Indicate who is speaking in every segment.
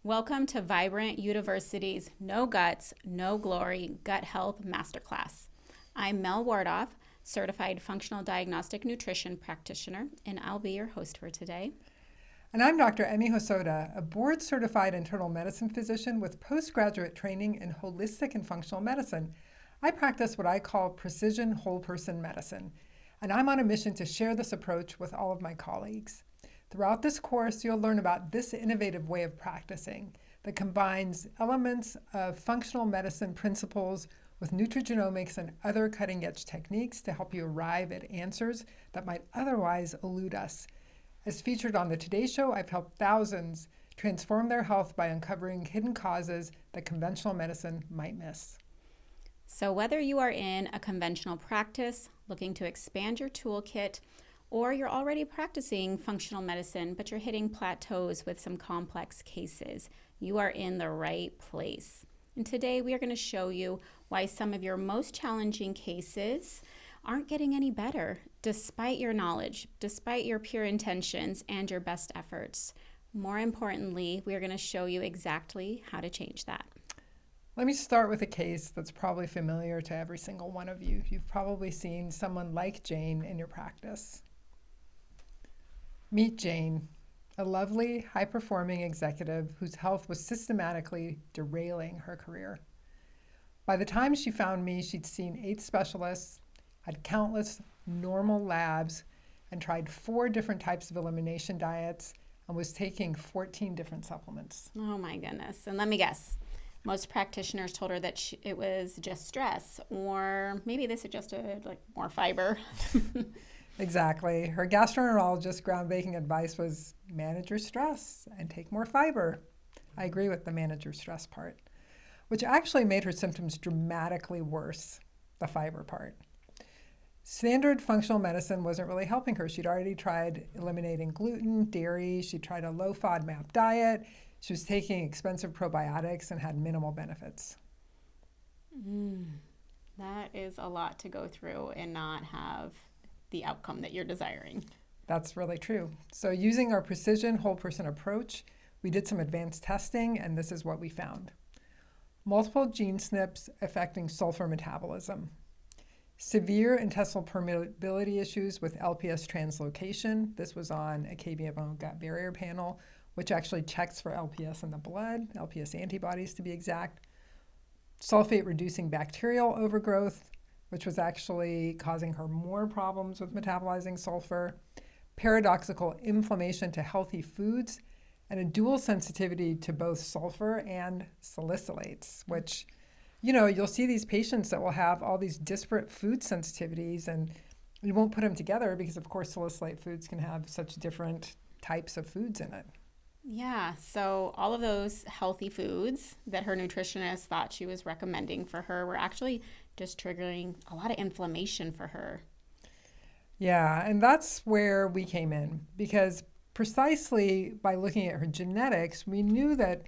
Speaker 1: Welcome to Vibrant University's No Guts, No Glory Gut Health Masterclass. I'm Mel Wardoff, certified functional diagnostic nutrition practitioner, and I'll be your host for today.
Speaker 2: And I'm Dr. Emmy Hosoda, a board-certified internal medicine physician with postgraduate training in holistic and functional medicine. I practice what I call precision whole person medicine, and I'm on a mission to share this approach with all of my colleagues. Throughout this course, you'll learn about this innovative way of practicing that combines elements of functional medicine principles with nutrigenomics and other cutting-edge techniques to help you arrive at answers that might otherwise elude us. As featured on the Today Show, I've helped thousands transform their health by uncovering hidden causes that conventional medicine might miss.
Speaker 1: So whether you are in a conventional practice, looking to expand your toolkit, or you're already practicing functional medicine, but you're hitting plateaus with some complex cases, you are in the right place. And today we are going to show you why some of your most challenging cases aren't getting any better, despite your knowledge, despite your pure intentions and your best efforts. More importantly, we are going to show you exactly how to change that.
Speaker 2: Let me start with a case that's probably familiar to every single one of you. You've probably seen someone like Jane in your practice. Meet Jane, a lovely, high-performing executive whose health was systematically derailing her career. By the time she found me, she'd seen 8 specialists, had countless normal labs, and tried 4 different types of elimination diets, and was taking 14 different supplements.
Speaker 1: Oh my goodness. And let me guess. Most practitioners told her that it was just stress, or maybe they suggested more fiber.
Speaker 2: Exactly. Her gastroenterologist's groundbreaking advice was manage your stress and take more fiber. I agree with the manage your stress part, which actually made her symptoms dramatically worse, the fiber part. Standard functional medicine wasn't really helping her. She'd already tried eliminating gluten, dairy. She tried a low FODMAP diet. She was taking expensive probiotics and had minimal benefits.
Speaker 1: That is a lot to go through and not have the outcome that you're desiring.
Speaker 2: That's really true. So using our precision whole person approach, we did some advanced testing, and this is what we found. Multiple gene SNPs affecting sulfur metabolism. Severe intestinal permeability issues with LPS translocation. This was on a KBMO gut barrier panel, which actually checks for LPS in the blood, LPS antibodies to be exact. Sulfate-reducing bacterial overgrowth, which was actually causing her more problems with metabolizing sulfur. Paradoxical inflammation to healthy foods, and a dual sensitivity to both sulfur and salicylates, which, you'll see these patients that will have all these disparate food sensitivities, and you won't put them together because, of course, salicylate foods can have such different types of foods in it.
Speaker 1: Yeah, so all of those healthy foods that her nutritionist thought she was recommending for her were actually just triggering a lot of inflammation for her.
Speaker 2: Yeah, and that's where we came in, because precisely by looking at her genetics, we knew that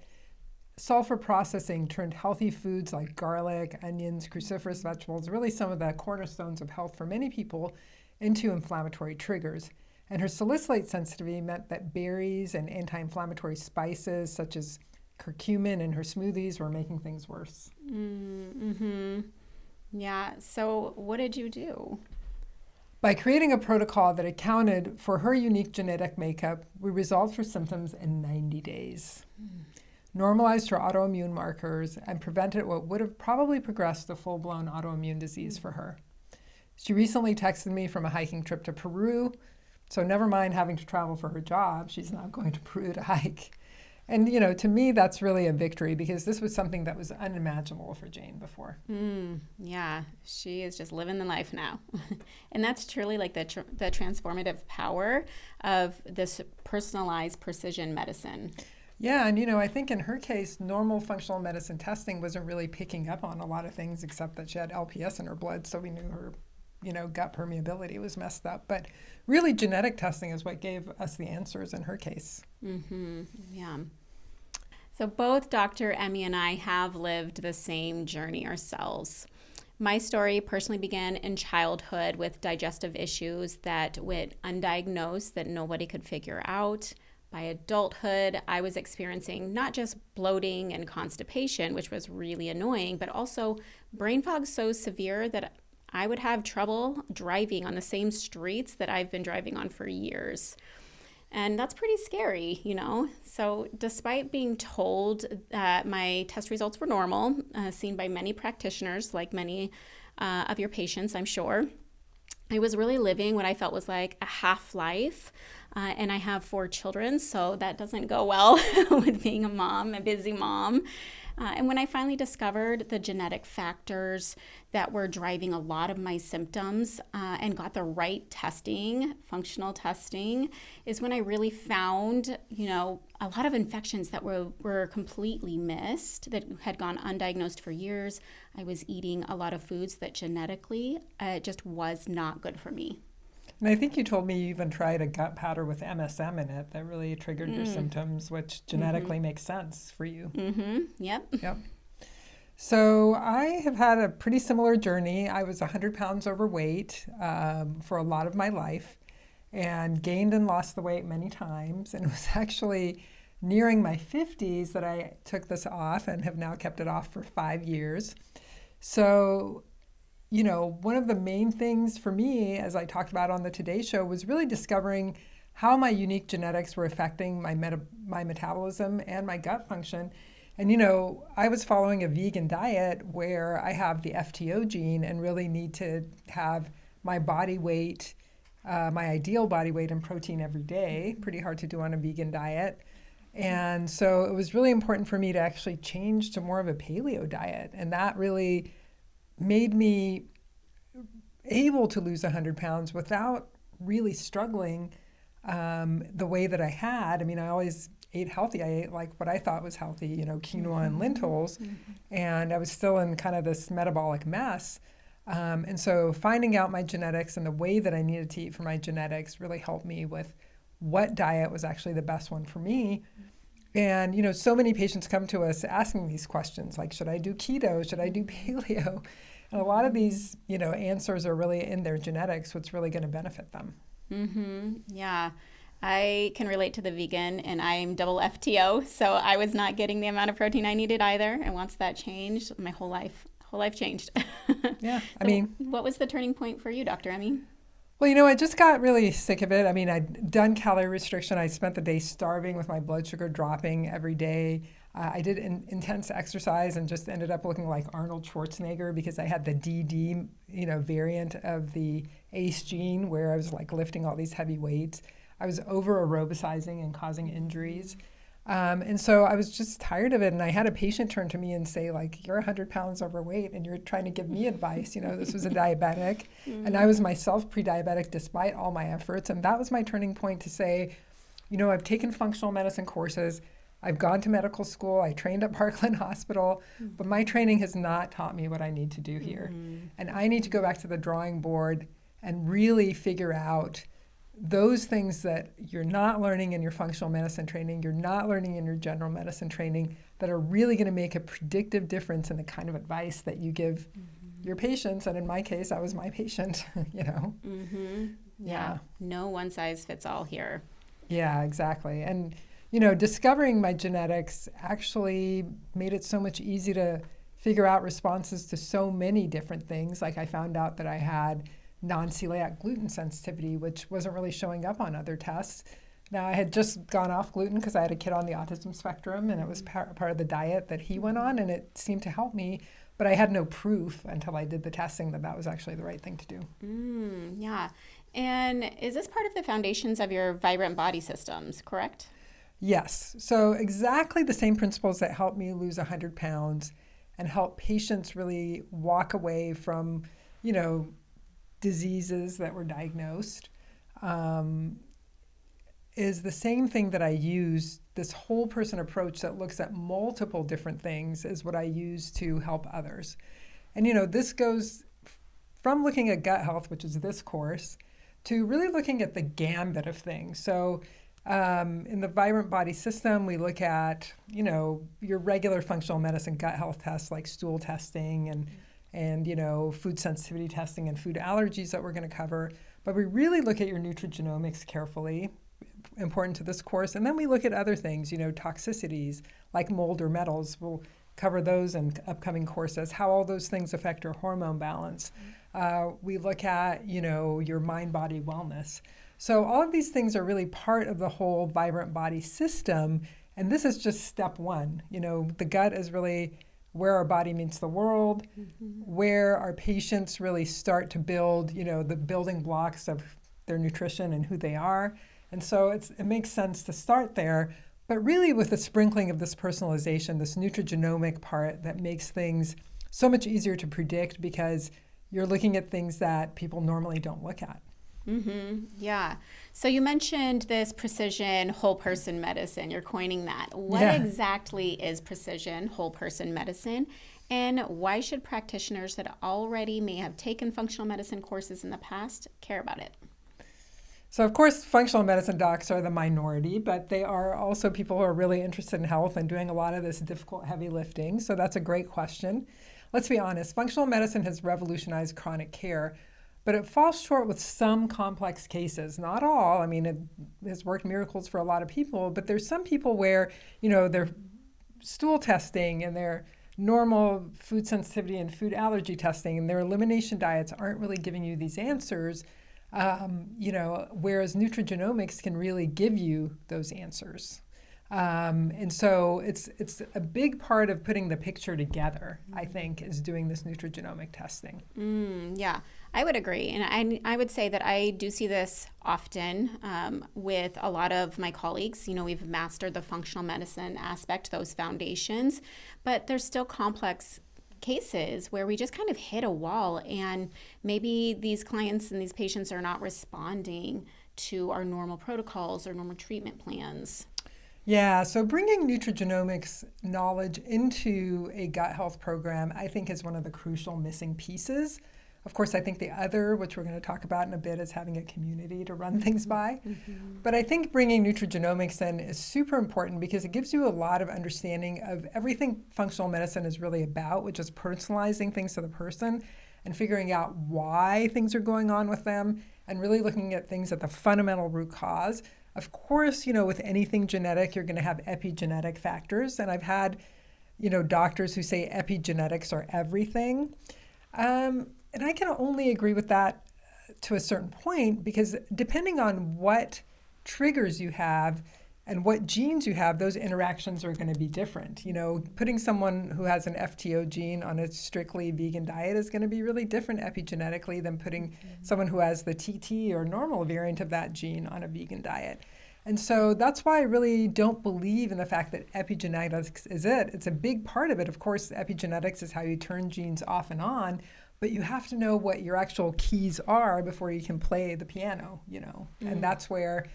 Speaker 2: sulfur processing turned healthy foods like garlic, onions, cruciferous vegetables, really some of the cornerstones of health for many people, into inflammatory triggers. And her salicylate sensitivity meant that berries and anti-inflammatory spices such as curcumin in her smoothies were making things worse.
Speaker 1: Yeah, so what did you do?
Speaker 2: By creating a protocol that accounted for her unique genetic makeup, we resolved her symptoms in 90 days, normalized her autoimmune markers, and prevented what would have probably progressed to full-blown autoimmune disease for her. She recently texted me from a hiking trip to Peru, so never mind having to travel for her job, she's now going to Peru to hike. And, to me, that's really a victory because this was something that was unimaginable for Jane before.
Speaker 1: Yeah, she is just living the life now. And that's truly like the transformative power of this personalized precision medicine.
Speaker 2: Yeah, and, I think in her case, normal functional medicine testing wasn't really picking up on a lot of things except that she had LPS in her blood, so we knew her gut permeability was messed up. But really, genetic testing is what gave us the answers in her case.
Speaker 1: Yeah. So both Dr. Emmy and I have lived the same journey ourselves. My story personally began in childhood with digestive issues that went undiagnosed that nobody could figure out. By adulthood, I was experiencing not just bloating and constipation, which was really annoying, but also brain fog so severe that I would have trouble driving on the same streets that I've been driving on for years. And that's pretty scary, you know? So, despite being told that my test results were normal, seen by many practitioners, like many of your patients, I'm sure, I was really living what I felt was like a half life. And I have 4 children, so that doesn't go well with being a mom, a busy mom. And when I finally discovered the genetic factors that were driving a lot of my symptoms and got the right testing, functional testing, is when I really found, you know, a lot of infections that were completely missed, that had gone undiagnosed for years. I was eating a lot of foods that genetically just was not good for me.
Speaker 2: And I think you told me you even tried a gut powder with MSM in it that really triggered your symptoms, which genetically makes sense for you.
Speaker 1: Yep.
Speaker 2: Yep. So I have had a pretty similar journey. I was 100 pounds overweight for a lot of my life and gained and lost the weight many times. And it was actually nearing my 50s that I took this off and have now kept it off for 5 years. So, you know, one of the main things for me, as I talked about on the Today Show, was really discovering how my unique genetics were affecting my metabolism and my gut function. And, you know, I was following a vegan diet where I have the FTO gene and really need to have my body weight, my ideal body weight in protein every day. Pretty hard to do on a vegan diet. And so it was really important for me to actually change to more of a paleo diet. And that really made me able to lose 100 pounds without really struggling the way that I had. I mean, I always ate healthy. I ate like what I thought was healthy, you know, quinoa and lentils. And I was still in kind of this metabolic mess. And so finding out my genetics and the way that I needed to eat for my genetics really helped me with what diet was actually the best one for me. And, you know, so many patients come to us asking these questions, like, should I do keto? Should I do paleo? And a lot of these, you know, answers are really in their genetics, what's really going to benefit them.
Speaker 1: Yeah. I can relate to the vegan, and I'm double FTO, so I was not getting the amount of protein I needed either. And once that changed, my whole life changed.
Speaker 2: Yeah. I
Speaker 1: So
Speaker 2: mean,
Speaker 1: what was the turning point for you, Dr. Emmy?
Speaker 2: well, you know, I just got really sick of it. I mean, I'd done calorie restriction. I spent the day starving with my blood sugar dropping every day. I did intense exercise and just ended up looking like Arnold Schwarzenegger because I had the DD, you know, variant of the ACE gene where I was like lifting all these heavy weights. I was over aerobicizing and causing injuries. And so I was just tired of it. And I had a patient turn to me and say, like, you're 100 pounds overweight and you're trying to give me advice. You know, this was a diabetic. And I was myself pre-diabetic despite all my efforts. And that was my turning point to say, you know, I've taken functional medicine courses. I've gone to medical school. I trained at Parkland Hospital. But my training has not taught me what I need to do here. And I need to go back to the drawing board and really figure out those things that you're not learning in your functional medicine training, you're not learning in your general medicine training, that are really going to make a predictive difference in the kind of advice that you give your patients. And in my case, I was my patient, you know.
Speaker 1: Yeah. No one size fits all here.
Speaker 2: Yeah, exactly. And, you know, discovering my genetics actually made it so much easier to figure out responses to so many different things. Like I found out that I had non-celiac gluten sensitivity, which wasn't really showing up on other tests. Now, I had just gone off gluten because I had a kid on the autism spectrum, and it was part of the diet that he went on, and it seemed to help me. But I had no proof until I did the testing that that was actually the right thing to do.
Speaker 1: Yeah. And is this part of the foundations of your vibrant body systems, correct?
Speaker 2: Yes. So exactly the same principles that helped me lose 100 pounds and help patients really walk away from, you know, diseases that were diagnosed, is the same thing that I use. This whole person approach that looks at multiple different things is what I use to help others. And, you know, this goes from looking at gut health, which is this course, to really looking at the gambit of things. So in the Vibrant Body System, we look at, you know, your regular functional medicine gut health tests like stool testing and you know, food sensitivity testing and food allergies that we're going to cover. But we really look at your nutrigenomics carefully, important to this course. And then we look at other things, toxicities like mold or metals. We'll cover those in upcoming courses, how all those things affect your hormone balance. We look at, your mind-body wellness. So all of these things are really part of the whole vibrant body system. And this is just step one. The gut is really where our body meets the world, where our patients really start to build, the building blocks of their nutrition and who they are. And so it makes sense to start there, but really with the sprinkling of this personalization, this nutrigenomic part that makes things so much easier to predict because you're looking at things that people normally don't look at.
Speaker 1: Yeah. So you mentioned this precision whole person medicine. You're coining that. What exactly is precision whole person medicine? And why should practitioners that already may have taken functional medicine courses in the past care about it?
Speaker 2: So of course, functional medicine docs are the minority, but they are also people who are really interested in health and doing a lot of this difficult, heavy lifting. So that's a great question. Let's be honest, functional medicine has revolutionized chronic care, but it falls short with some complex cases. Not all. I mean, it has worked miracles for a lot of people, but there's some people where, their stool testing and their normal food sensitivity and food allergy testing and their elimination diets aren't really giving you these answers, whereas nutrigenomics can really give you those answers. And so it's a big part of putting the picture together, I think, is doing this nutrigenomic testing.
Speaker 1: Yeah, I would agree. And I would say that I do see this often with a lot of my colleagues. We've mastered the functional medicine aspect, those foundations, but there's still complex cases where we just kind of hit a wall and maybe these clients and these patients are not responding to our normal protocols or normal treatment plans.
Speaker 2: Yeah, so bringing nutrigenomics knowledge into a gut health program, I think, is one of the crucial missing pieces. Of course, I think the other, which we're going to talk about in a bit, is having a community to run things by. But I think bringing nutrigenomics in is super important because it gives you a lot of understanding of everything functional medicine is really about, which is personalizing things to the person and figuring out why things are going on with them and really looking at things at the fundamental root cause. Of course, with anything genetic, you're going to have epigenetic factors. And I've had, doctors who say epigenetics are everything. And I can only agree with that to a certain point because depending on what triggers you have and what genes you have, those interactions are going to be different. Putting someone who has an FTO gene on a strictly vegan diet is going to be really different epigenetically than putting someone who has the TT or normal variant of that gene on a vegan diet. And so that's why I really don't believe in the fact that epigenetics is it. It's a big part of it. Of course, epigenetics is how you turn genes off and on, but you have to know what your actual keys are before you can play the piano, And that's where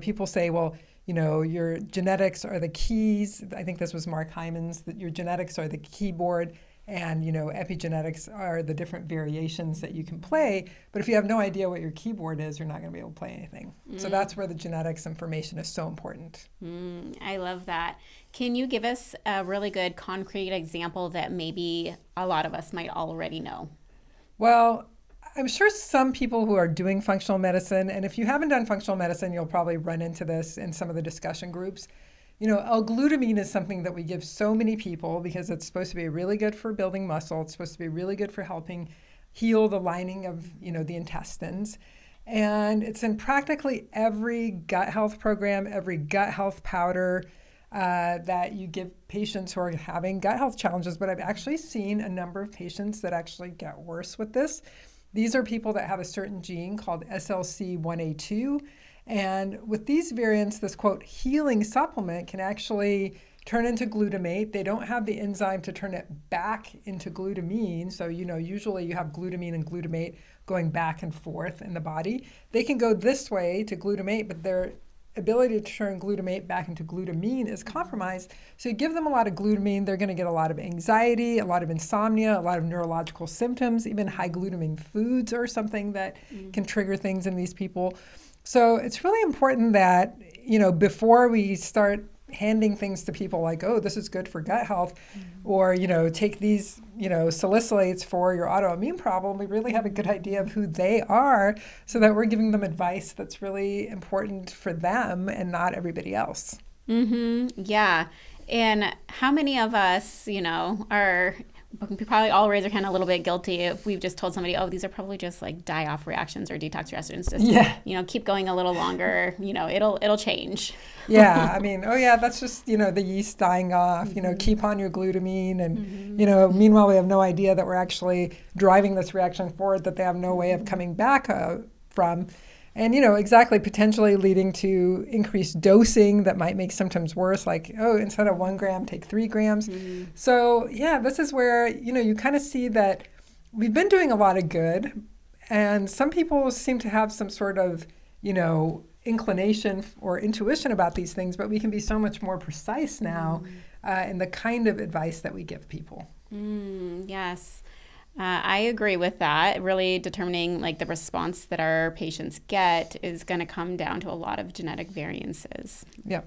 Speaker 2: people say, well, your genetics are the keys. I think this was Mark Hyman's, that your genetics are the keyboard and, epigenetics are the different variations that you can play. But if you have no idea what your keyboard is, you're not going to be able to play anything. So that's where the genetics information is so important.
Speaker 1: I love that. Can you give us a really good concrete example that maybe a lot of us might already know? Well,
Speaker 2: I'm sure some people who are doing functional medicine, and if you haven't done functional medicine, you'll probably run into this in some of the discussion groups. L-glutamine is something that we give so many people because it's supposed to be really good for building muscle. It's supposed to be really good for helping heal the lining of, the intestines. And it's in practically every gut health program, every gut health powder that you give patients who are having gut health challenges. But I've actually seen a number of patients that actually get worse with this. These are people that have a certain gene called SLC1A2. And with these variants, this, quote, healing supplement can actually turn into glutamate. They don't have the enzyme to turn it back into glutamine. So, usually you have glutamine and glutamate going back and forth in the body. They can go this way to glutamate, but their ability to turn glutamate back into glutamine is compromised. So you give them a lot of glutamine, they're going to get a lot of anxiety, a lot of insomnia, a lot of neurological symptoms. Even high glutamine foods are something that can trigger things in these people. So it's really important that, before we start handing things to people like, oh, this is good for gut health, or, take these, salicylates for your autoimmune problem. We really have a good idea of who they are so that we're giving them advice that's really important for them and not everybody else.
Speaker 1: Yeah. And how many of us, are probably all raise our hand a little bit guilty if we've just told somebody, oh, these are probably just like die-off reactions or detox reactions. Just, keep going a little longer, it'll change.
Speaker 2: Yeah. I mean, oh yeah, that's just, the yeast dying off, keep on your glutamine. And, meanwhile, we have no idea that we're actually driving this reaction forward that they have no way of coming back from. And, exactly, potentially leading to increased dosing that might make symptoms worse, like, oh, instead of 1 gram, take 3 grams. So, yeah, this is where, you kind of see that we've been doing a lot of good. And some people seem to have some sort of, inclination or intuition about these things, but we can be so much more precise now in the kind of advice that we give people.
Speaker 1: Yes. I agree with that. Really determining like the response that our patients get is going to come down to a lot of genetic variances.
Speaker 2: Yeah,